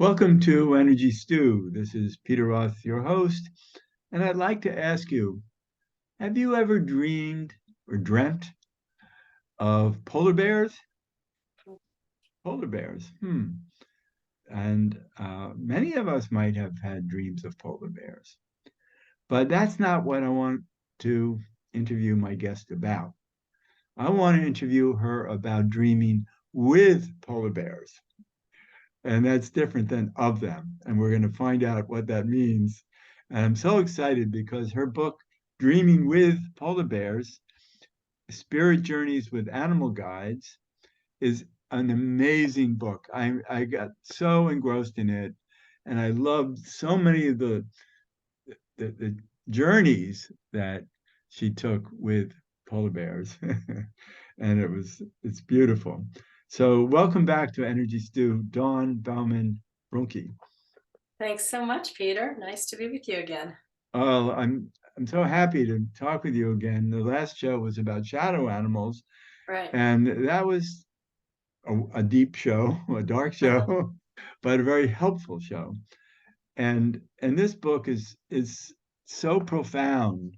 Welcome to Energy Stew. This is Peter Roth, your host, and I'd like to ask you, have you ever dreamed or dreamt of polar bears? Polar bears. And many of us might have had dreams of polar bears, but that's not what I want to interview my guest about. I want to interview her about dreaming with polar bears. And that's different than of them. And we're going to find out what that means. And I'm so excited because her book, Dreaming with Polar Bears, Spirit Journeys with Animal Guides, is an amazing book. I got so engrossed in it. And I loved so many of the journeys that she took with polar bears. And it's beautiful. So welcome back to Energy Stew, Dawn Baumann Brunke. Thanks so much, Peter. Nice to be with you again. Oh, I'm so happy to talk with you again. The last show was about shadow animals, Right. and that was a deep show, a dark show, but a very helpful show. And this book is so profound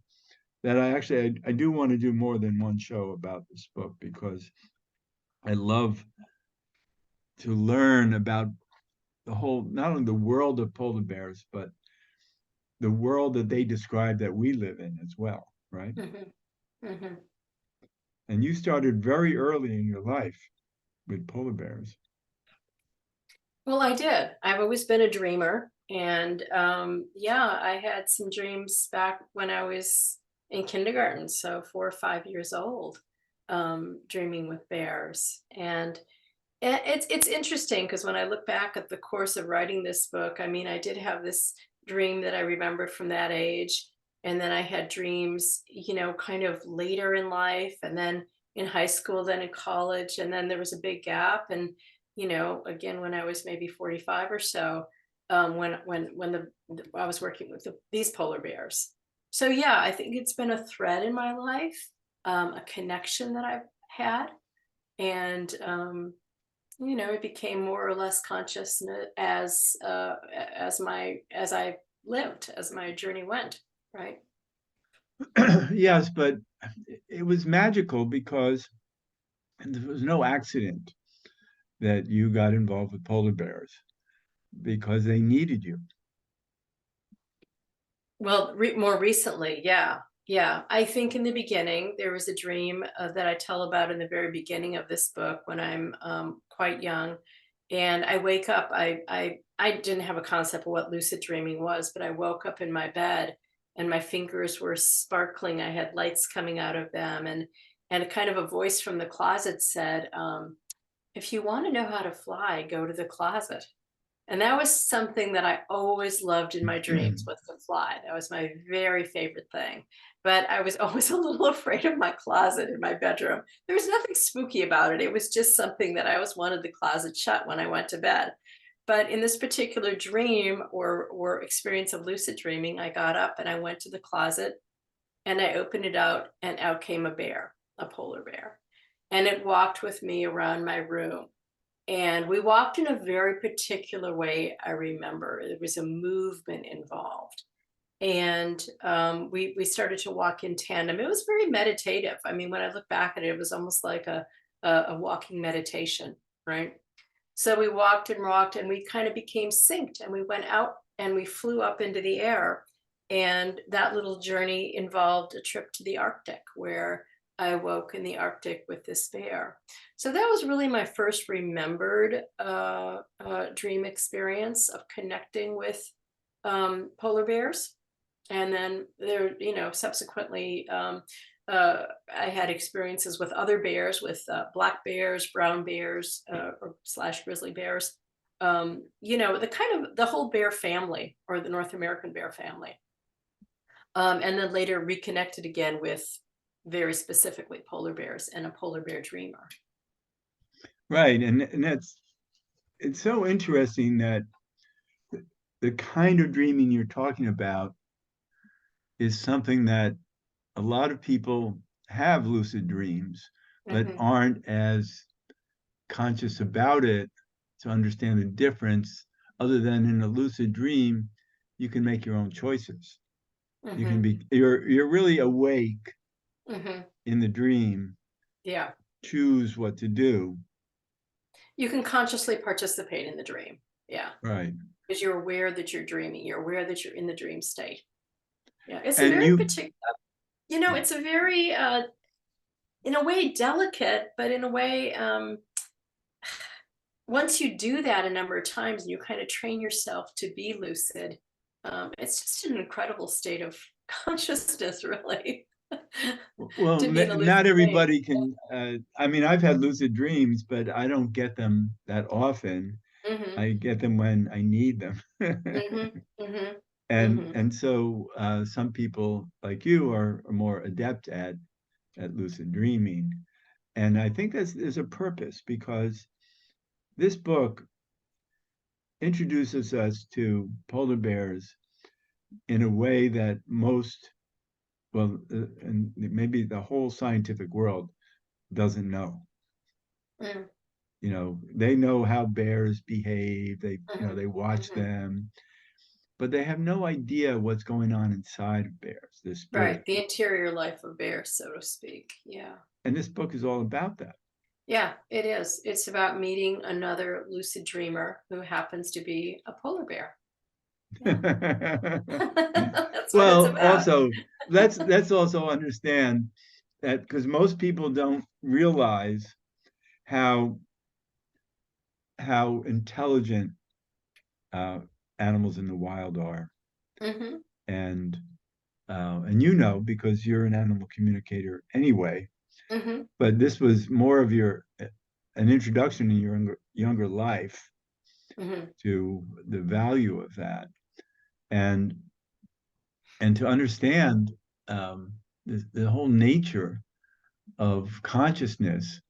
that I do want to do more than one show about this book because I love to learn about the whole, not only the world of polar bears, but the world that they describe that we live in as well, right? hmm hmm And you started very early in your life with polar bears. Well, I did. I've always been a dreamer. And yeah, I had some dreams back when I was in kindergarten, so 4 or 5 years old, dreaming with bears. And it's interesting because when I look back at the course of writing this book, I mean, I did have this dream that I remembered from that age. And then I had dreams, kind of later in life, and then in high school, then in college. And then there was a big gap. And, again, when I was maybe 45 or so, when I was working with these polar bears. So, yeah, I think it's been a thread in my life, a connection that I've had. And, it became more or less conscious as I lived, as my journey went, right? Yes, but it was magical because there was no accident that you got involved with polar bears because they needed you. Well, more recently, yeah, yeah. I think in the beginning there was a dream that I tell about in the very beginning of this book when I'm quite young, and I wake up. I didn't have a concept of what lucid dreaming was, but I woke up in my bed and my fingers were sparkling. I had lights coming out of them, and a kind of a voice from the closet said, "If you want to know how to fly, go to the closet." And that was something that I always loved in my dreams, was to fly. That was my very favorite thing. But I was always a little afraid of my closet in my bedroom. There was nothing spooky about it. It was just something that I always wanted the closet shut when I went to bed. But in this particular dream or experience of lucid dreaming, I got up and I went to the closet and I opened it out, and out came a bear, a polar bear. And it walked with me around my room, and we walked in a very particular way. I remember there was a movement involved. And we started to walk in tandem. It was very meditative. I mean, when I look back at it, it was almost like a walking meditation, right? So we walked and we kind of became synced, and we went out and we flew up into the air. And that little journey involved a trip to the Arctic where I woke in the Arctic with this bear. So that was really my first remembered dream experience of connecting with polar bears. And then there, subsequently, I had experiences with other bears, with black bears, brown bears, or slash grizzly bears. The kind of the whole bear family, or the North American bear family. And then later reconnected again with very specifically polar bears and a polar bear dreamer. Right. And it's so interesting that the kind of dreaming you're talking about is something that a lot of people have lucid dreams, but hmm aren't as conscious about it to understand the difference other than in a lucid dream, you can make your own choices. You can Hmm. be, you're really awake Hmm. in the dream, Yeah. choose what to do. You can consciously participate in the dream. Yeah. Right. Because you're aware that you're dreaming. You're aware that you're in the dream state. Yeah. It's a And very you, particular, it's a very, in a way, delicate, but in a way, once you do that a number of times and you kind of train yourself to be lucid, it's just an incredible state of consciousness, really, well, to be in a lucid not state. everybody can, I mean, I've had lucid dreams, but I don't get them that often. Hmm. I get them when I need them. Hmm. Hmm. Hmm. And so some people like you are more adept at lucid dreaming. And I think there's a purpose because this book introduces us to polar bears in a way that most, well, and maybe the whole scientific world doesn't know. Hmm. You know, they know how bears behave. Hmm. They watch Hmm. them, but they have no idea what's going on inside of bears, their Right. spirit. The interior life of bears, so to speak. Yeah. And this book is all about that. Yeah, it is. It's about meeting another lucid dreamer who happens to be a polar bear. Yeah. That's what it's Well, about. also, let's also understand that because most people don't realize how intelligent uh, animals in the wild are, Hmm. and because you're an animal communicator anyway. Hmm. But this was more of your an introduction in your younger life Hmm. to the value of that, and to understand the whole nature of consciousness.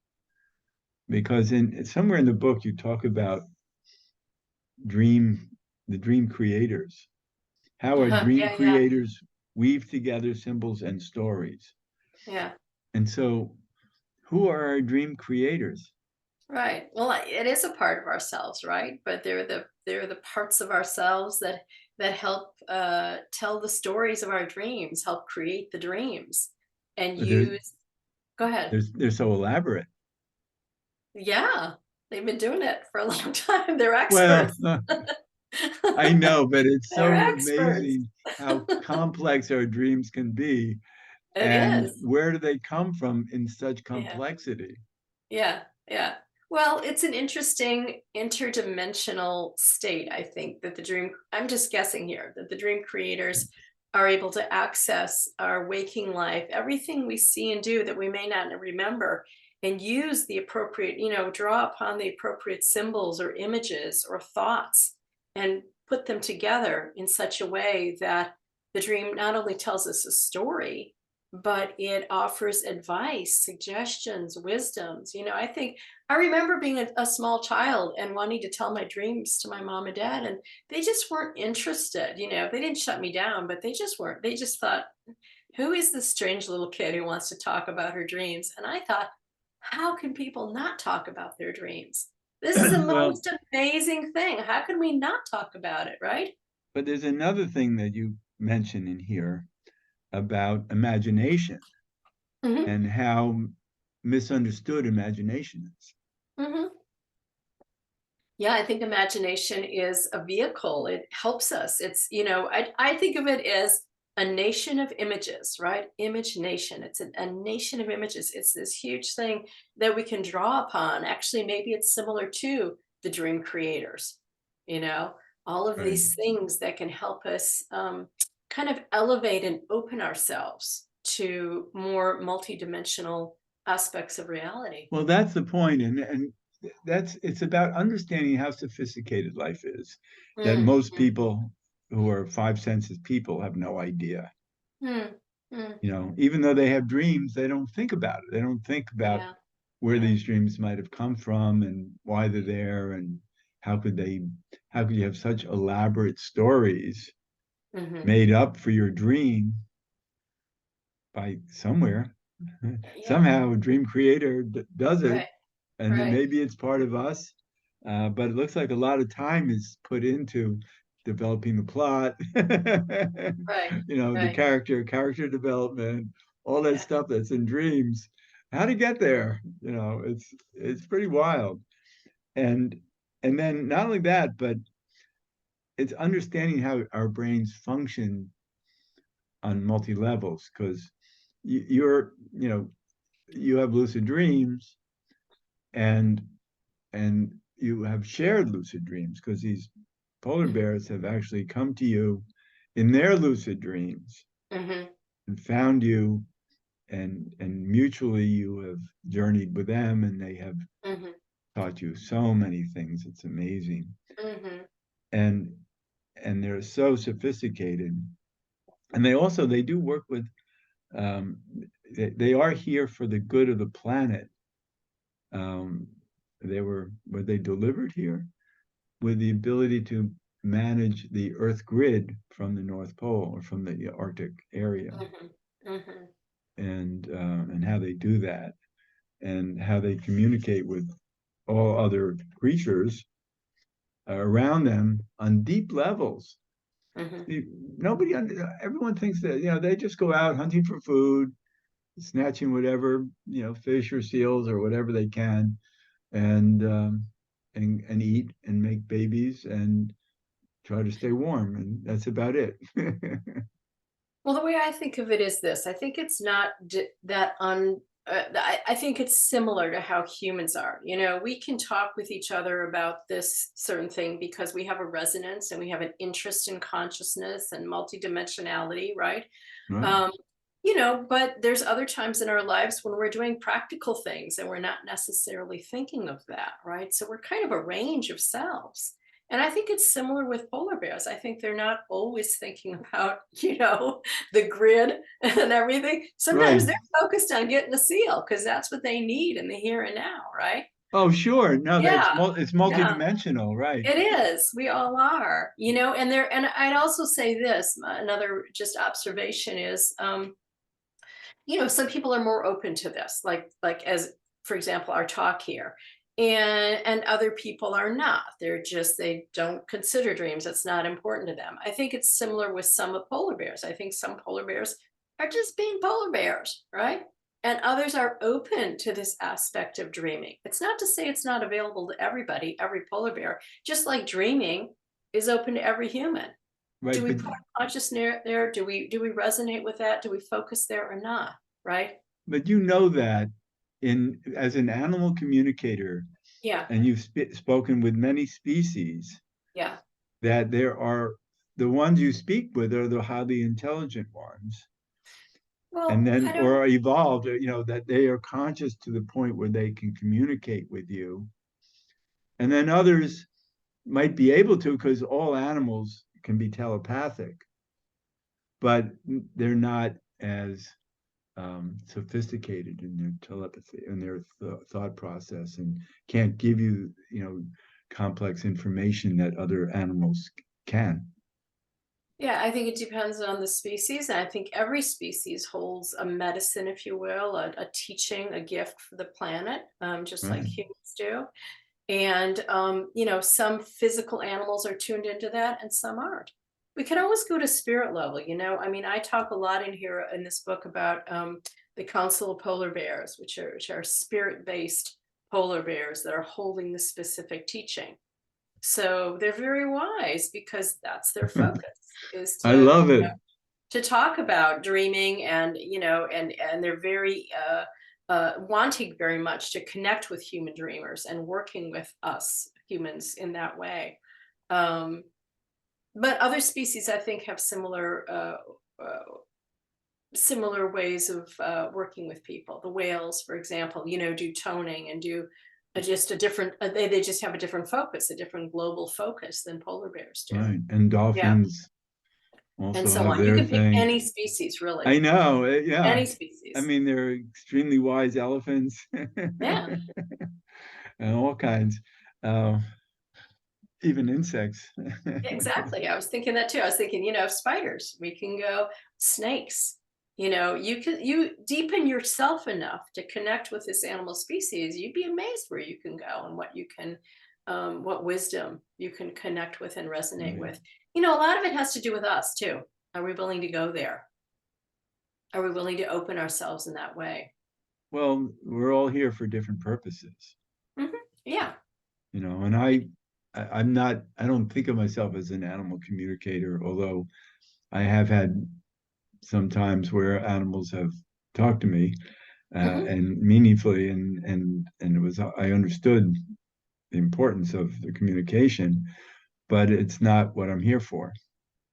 Because in somewhere in the book you talk about dream the dream creators. How our Uh-huh. dream Yeah, yeah, creators weave together symbols and stories. yeah. And so, who are our dream creators? Right. Well, it is a part of ourselves, right? But they're the parts of ourselves that help tell the stories of our dreams, help create the dreams, and But they're use. Go ahead. they're so elaborate. Yeah, they've been doing it for a long time. They're Well, experts. I know, but it's They're so experts. amazing how complex our dreams can be, It and is. where do they come from in such Yeah. complexity? Yeah, yeah. Well, it's an interesting interdimensional state, I think, that I'm just guessing here, that the dream creators are able to access our waking life, everything we see and do that we may not remember, and use the appropriate, draw upon the appropriate symbols or images or thoughts and put them together in such a way that the dream not only tells us a story, but it offers advice, suggestions, wisdoms. I remember being a small child and wanting to tell my dreams to my mom and dad, and they just weren't interested. They didn't shut me down, but they just weren't. They just thought, who is this strange little kid who wants to talk about her dreams? And I thought, how can people not talk about their dreams? This is the Well, most amazing thing. How can we not talk about it, right? but there's another thing that you mention in here about imagination Hmm. and how misunderstood imagination is. Hmm. Yeah, I think imagination is a vehicle. It helps us. I think of it as a nation of images, right? Image nation. It's a nation of images. It's this huge thing that we can draw upon. Actually, maybe it's similar to the dream creators, you know, all of Right. these things that can help us kind of elevate and open ourselves to more multidimensional aspects of reality. Well, that's the point, and it's about understanding how sophisticated life is. That Mm, most mm, people who are five senses people have no idea. mm, mm. Even though they have dreams, they don't think about it. They don't think about Yeah. where Yeah. these dreams might have come from and why they're there and how could they how could you have such elaborate stories Mhm. made up for your dream by somewhere. Yeah. Somehow a dream creator does it, Right. and then Right. maybe it's part of us, But it looks like a lot of time is put into developing the plot, Right, the right. character development, all that Yeah. stuff that's in dreams. How to get there, it's pretty wild. And and then not only that, but it's understanding how our brains function on multi levels, because you're, you have lucid dreams, and you have shared lucid dreams, because these polar Mhm, bears have actually come to you in their lucid dreams mhm, and found you, and mutually you have journeyed with them, and they have mhm, taught you so many things. It's amazing. mhm, And they're so sophisticated. And they do work with, um, they are here for the good of the planet. Um, were they delivered here with the ability to manage the Earth grid from the North Pole or from the Arctic area, mhm, mhm, and how they do that, and how they communicate with all other creatures around them on deep levels. mhm. See, nobody, everyone thinks that they just go out hunting for food, snatching whatever fish or seals or whatever they can, and eat and make babies and try to stay warm, and that's about it. Well, the way I think of it is this. I think it's not that I think it's similar to how humans are. You know, we can talk with each other about this certain thing because we have a resonance and we have an interest in consciousness and multidimensionality, right? Right. Um, but there's other times in our lives when we're doing practical things and we're not necessarily thinking of that, right? So we're kind of a range of selves. And I think it's similar with polar bears. I think they're not always thinking about, the grid and everything. Sometimes Right. they're focused on getting a seal because that's what they need in the here and now, right? Oh, sure. No, Yeah. it's Yeah. multidimensional, right? It is. We all are, and I'd also say this, another just observation is, some people are more open to this, like as for example, our talk here. And other people are not. They don't consider dreams. It's not important to them. I think it's similar with some of polar bears. I think some polar bears are just being polar bears, right? And others are open to this aspect of dreaming. It's not to say it's not available to everybody, every polar bear, just like dreaming is open to every human. Do Right. we put our consciousness there? Do we resonate with that? Do we focus there or not? Right? But you know that, in as an animal communicator, Yeah. and you've spoken with many species, Yeah. that there are the ones you speak with are the highly intelligent ones, and Well, then I don't. or evolved, that they are conscious to the point where they can communicate with you. And then others might be able to, because all animals can be telepathic, but they're not as sophisticated in their telepathy and their thought process, and can't give you, complex information that other animals can. Yeah, I think it depends on the species. And I think every species holds a medicine, if you will, a teaching, a gift for the planet, just like Right. humans do. And, some physical animals are tuned into that and some aren't. We can always go to spirit level, I mean, I talk a lot in here in this book about the Council of Polar Bears, which are spirit based polar bears that are holding the specific teaching. So they're very wise because that's their focus is I to love it. to talk about dreaming, and they're very wanting very much to connect with human dreamers and working with us humans in that way. um, but other species I think have similar ways of working with people. The whales, for example, do toning and do just a different they just have a different focus, a different global focus than polar bears do. Right. And Yeah. dolphins And also so have on. You their can pick thing. any species, I really. know. Yeah. Any I species. mean, they're extremely wise elephants Yeah, and all kinds, uh, even insects. exactly. I was thinking that too. I was thinking, spiders. We can go snakes. You deepen yourself enough to connect with this animal species. You'd be amazed where you can go and what you can what wisdom you can connect with and resonate Right. with. A lot of it has to do with us too. Are we willing to go there? Are we willing to open ourselves in that way? Well, we're all here for different purposes, Yeah. and I'm not, I don't think of myself as an animal communicator, although I have had some times where animals have talked to me, hmm and meaningfully, and it was, I understood the importance of the communication, but it's not what I'm here for.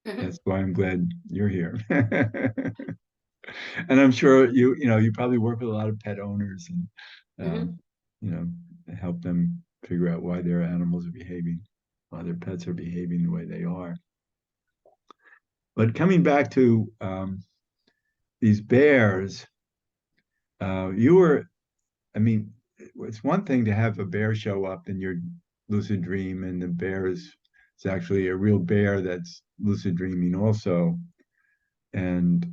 hmm That's why I'm glad you're here. And I'm sure you probably work with a lot of pet owners and hmm you know help them figure out why their animals are behaving, why their pets are behaving the way they are. But coming back to these bears, you were, I mean, it's one thing to have a bear show up in your lucid dream, and the bear is it's actually a real bear that's lucid dreaming also, and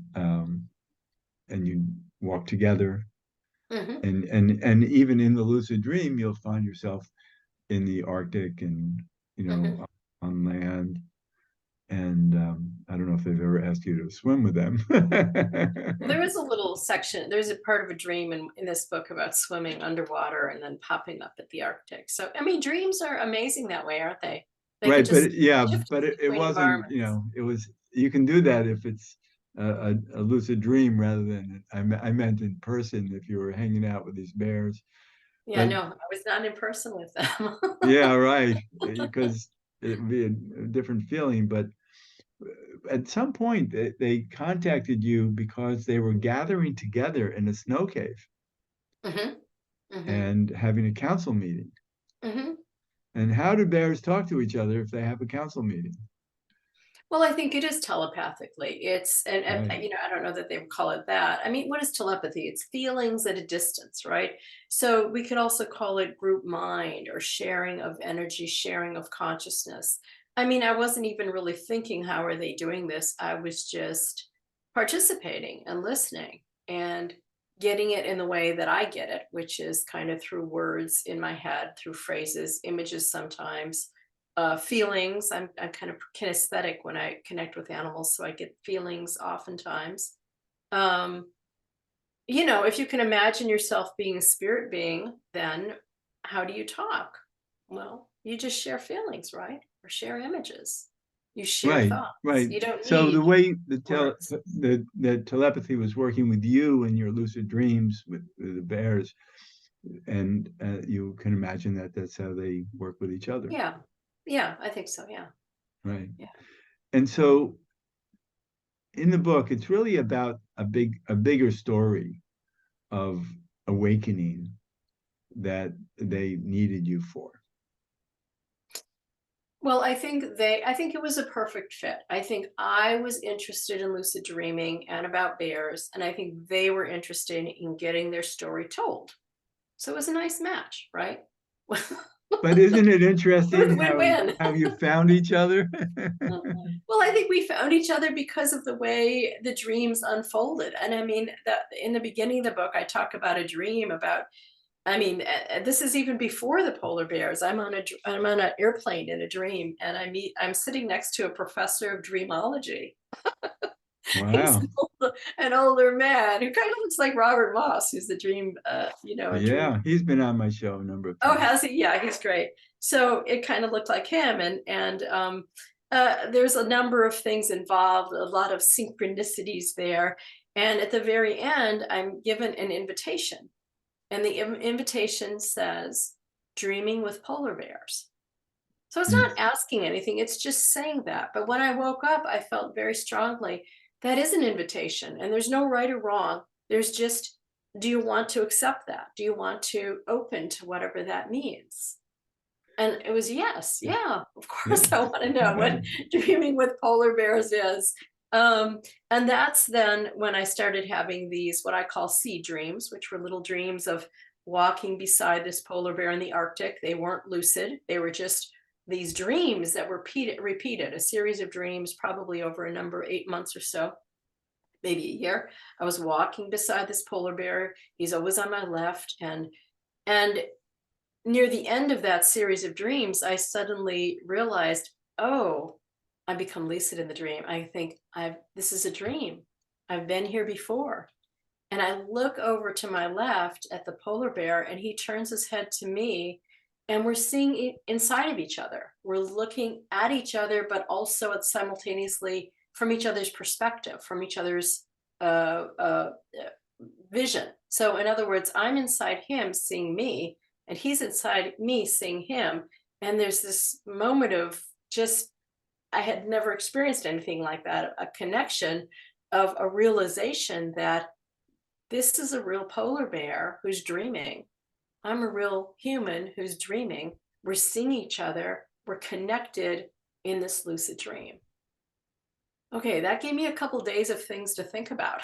you walk together, hmm and even in the lucid dream, you'll find yourself in the Arctic and hmm on land. And I don't know if they've ever asked you to swim with them. Well, there is a little section, there's a part of a dream in this book about swimming underwater and then popping up at the Arctic. So, I mean, dreams are amazing that way, aren't they? They could Right, just but yeah, shift but it between wasn't, environments. it was, you can do that if it's a lucid dream rather than, I meant in person if you were hanging out with these bears. Yeah, But no, I was not in person with them. yeah, right, because it would be a different feeling. But at some point, they contacted you because they were gathering together in a snow cave hmm hmm and having a council meeting. hmm And how do bears talk to each other if they have a council meeting? Well, I think it is telepathically. And Right. I don't know that they would call it that. I mean, what is telepathy? It's feelings at a distance, right? So we could also call it group mind or sharing of energy, sharing of consciousness. I mean, I wasn't even really thinking, how are they doing this? I was just participating and listening and getting it in the way that I get it, which is kind of through words in my head, through phrases, images sometimes, feelings. I'm kind of kinesthetic when I connect with animals, so I get feelings oftentimes. Um, if you can imagine yourself being a spirit being, then how do you talk? Well, you just share feelings, right? Or share images. You share Right, thoughts. right. You don't So the need way words. the telepathy was working with you in your lucid dreams with the bears, and you can imagine that that's how they work with each other, Yeah. Yeah, I think so. Yeah. right? Yeah. And so in the book, it's really about a bigger story of awakening that they needed you for. Well, I think it was a perfect fit. I think I was interested in lucid dreaming and about bears, and I think they were interested in getting their story told. So it was a nice match, right? But isn't it It was interesting a win-win. how you found each other? Well, I think we found each other because of the way the dreams unfolded. And I mean, that in the beginning of the book, I talk about a dream about, I mean, this is even before the polar bears. I'm on an airplane in a dream, and I'm sitting next to a professor of dreamology. He's Wow. an older man who kind of looks like Robert Moss, who's the dream, a dream. Yeah, he's been on my show a number of Oh, times. has he? Yeah, he's great. So it kind of looked like him, and there's a number of things involved, a lot of synchronicities there. And at the very end, I'm given an invitation, and the invitation says, "Dreaming with polar bears." So it's Mm. not asking anything; it's just saying that. But when I woke up, I felt very strongly that is an invitation, and there's no right or wrong. There's just, do you want to accept that? Do you want to open to whatever that means? And it was yes, yeah, of Yeah. course I want to know what dreaming with polar bears is. Um, and that's then when I started having these, what I call sea dreams, which were little dreams of walking beside this polar bear in the Arctic. They weren't lucid, they were just these dreams that were repeated, a series of dreams, probably over a number, 8 months or so, maybe a year. I was walking beside this polar bear. He's always on my left. And near the end of that series of dreams, I suddenly realized, oh, I become lucid in the dream. I think this is a dream. I've been here before. And I look over to my left at the polar bear, and he turns his head to me, and we're seeing inside of each other. We're looking at each other, but also at simultaneously from each other's perspective, from each other's uh, uh, vision. So, in other words, I'm inside him seeing me, and he's inside me seeing him. And there's this moment of just, I had never experienced anything like that, a connection of a realization that this is a real polar bear who's dreaming. I'm a real human who's dreaming. We're seeing each other. We're connected in this lucid dream. Okay, that gave me a couple days of things to think about.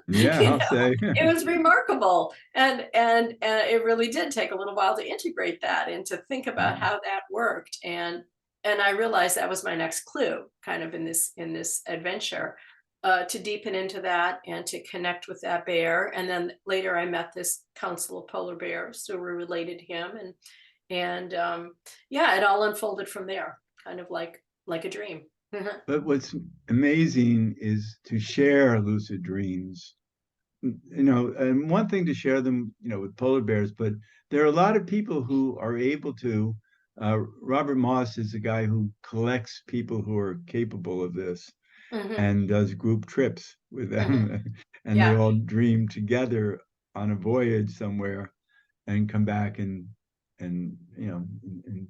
Yeah, You I'll know, say. it was remarkable, and it really did take a little while to integrate that and to think about Yeah. how that worked. And I realized that was my next clue, kind of in this adventure, to deepen into that and to connect with that bear. And then later, I met this council of polar bears who were related to him, and yeah, it all unfolded from there, kind of like a dream. But what's amazing is to share lucid dreams, and one thing to share them, with polar bears, but there are a lot of people who are able to. Robert Moss is a guy who collects people who are capable of this Hmm. and does group trips with Hmm. them, and they Yeah. all dream together on a voyage somewhere and come back and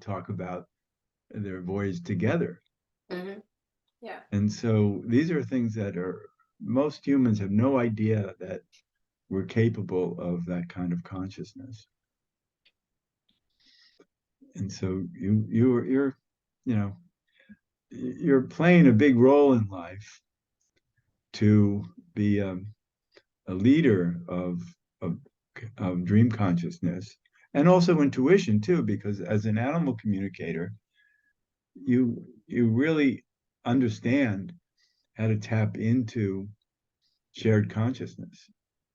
talk about their voyage together. Hmm. Yeah. And so these are things that are most humans have no idea that we're capable of that kind of consciousness. And so you know you're playing a big role in life to be a leader of of dream consciousness and also intuition too, because as an animal communicator, you really understand how to tap into shared consciousness.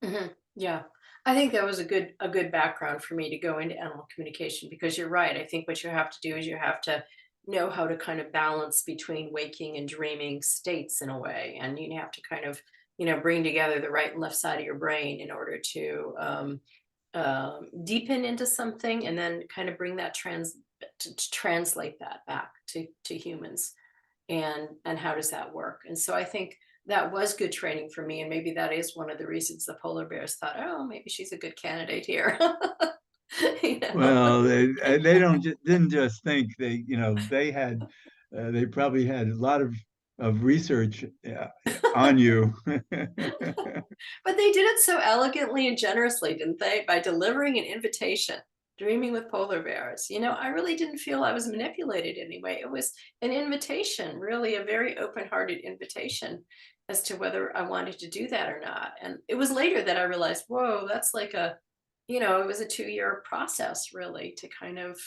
Hmm. Yeah. I think that was a good background for me to go into animal communication, because you're right. I think what you have to do is you have to know how to kind of balance between waking and dreaming states in a way, and you have to kind of bring together the right and left side of your brain in order to deepen into something, and then kind of bring that to translate that back to humans. And how does that work? And so I think that was good training for me, and maybe that is one of the reasons the polar bears thought, oh, maybe she's a good candidate here. you know Well, they don't didn't just think, they had they probably had a lot of research on you. But they did it so elegantly and generously, didn't they? By delivering an invitation, dreaming with polar bears. I really didn't feel I was manipulated anyway. It was an invitation, really a very open-hearted invitation as to whether I wanted to do that or not. And it was later that I realized, whoa, that's like it was a 2-year process, really, to kind of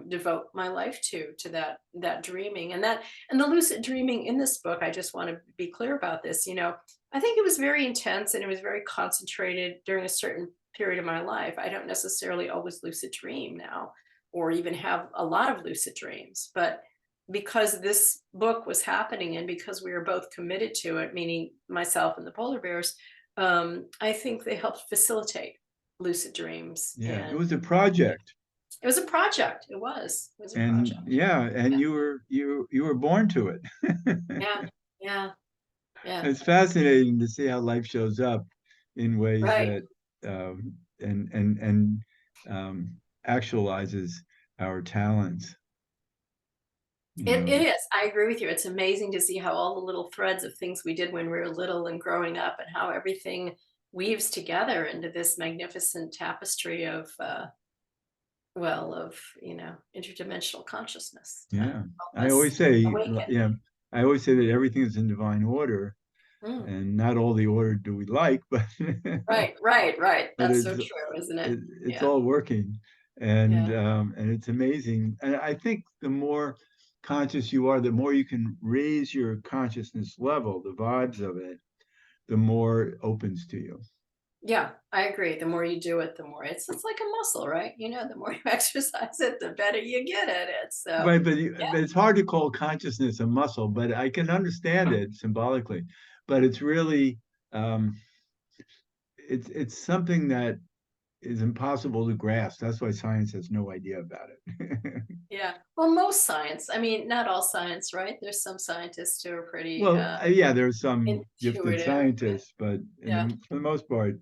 devote my life to that dreaming and the lucid dreaming in this book. I just want to be clear about this. I think it was very intense, and it was very concentrated during a certain period of my life. I don't necessarily always lucid dream now, or even have a lot of lucid dreams, but because this book was happening and because we were both committed to it, meaning myself and the polar bears, I think they helped facilitate lucid dreams. Yeah, it And was a project. it was a project. It was a And project. yeah, and Yeah. you were born to it. Yeah. Yeah. Yeah. It's fascinating to see how life shows up in ways Right. that and actualizes our talents, you It know. is. I agree with you. It's amazing to see how all the little threads of things we did when we were little and growing up, and how everything weaves together into this magnificent tapestry of, interdimensional consciousness to Yeah. help I us always say, awaken. yeah, I always say that everything is in divine order, Mm. and not all the order do we like, but Right, right, right. but That's so true, isn't it? it's Yeah, all working, yeah. and it's amazing. And I think the more conscious you are, the more you can raise your consciousness level, the vibes of it, the more it opens to you. Yeah, I agree. The more you do it, the more it's like a muscle, right? You know, the more you exercise it, the better you get at it. So, Right, but, yeah. but it's hard to call consciousness a muscle, but I can understand it symbolically. But it's really um, it's something that is impossible to grasp. That's why science has no idea about it. Yeah. Well, most science, I mean, not all science, right? There's some scientists who are pretty Well, yeah, there's some gifted intuitive, and scientists, but yeah, for the most part,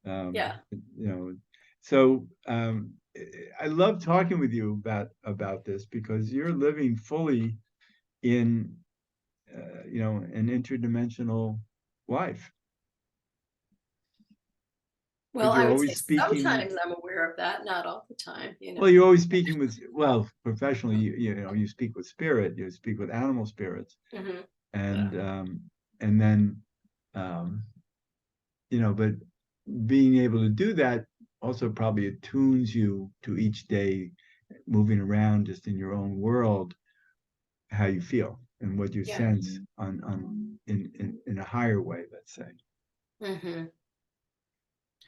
yeah. you know, so I love talking with you about this because you're living fully in an interdimensional life Well, because I you're would always say speaking. sometimes I'm aware of that, not all the time, you Well, know. you're always speaking with, well, professionally, you speak with spirit, you speak with animal spirits, Hmm. Yeah. and and then um, but being able to do that also probably attunes you to each day moving around just in your own world, how you feel and what you Yeah. sense on in a higher way, let's say. Hmm.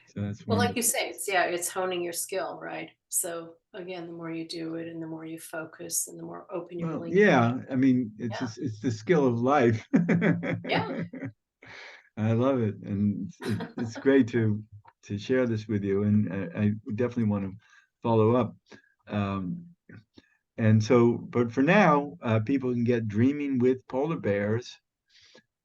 So that's Well, like you wonderful. say, it's honing your skill, right? So again, the more you do it and the more you focus and the more open you're Well, willing to be. yeah, I mean, Yeah. it's the skill of life. Yeah. I love it, and it's great to share this with you, and I definitely want to follow up. Um, and so, but for now, people can get Dreaming with Polar Bears,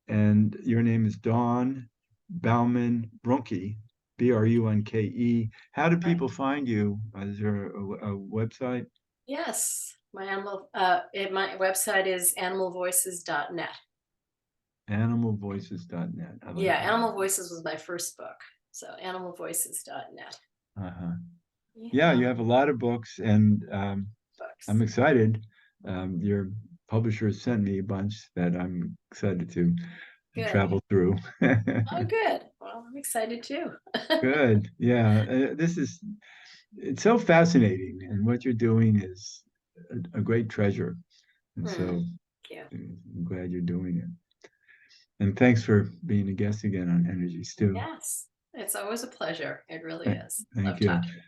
and your name is Dawn Baumann Brunke, Brunke. How do Right. people find you? Is there a website? Yes. My website is animalvoices.net. Animalvoices.net. I like Yeah, that. Animal Voices was my first book. So animalvoices.net. Uh-huh. Yeah, you Yeah. have a lot of books, and I'm Books. excited. Your publisher sent me a bunch that I'm excited to Good. travel through. Oh, good. Well, I'm excited too. Good. Yeah, it's so fascinating, and what you're doing is a great treasure. And Mm, so yeah. I'm glad you're doing it. And thanks for being a guest again on Energy Stew. Yes. It's always a pleasure. It really is. Thank Love you. talking with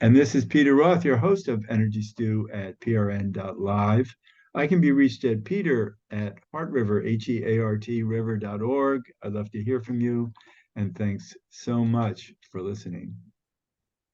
And this is Peter Roth, your host of Energy Stew at prn.live. I can be reached at Peter at Heart River, HEART river.org. I'd love to hear from you. And thanks so much for listening.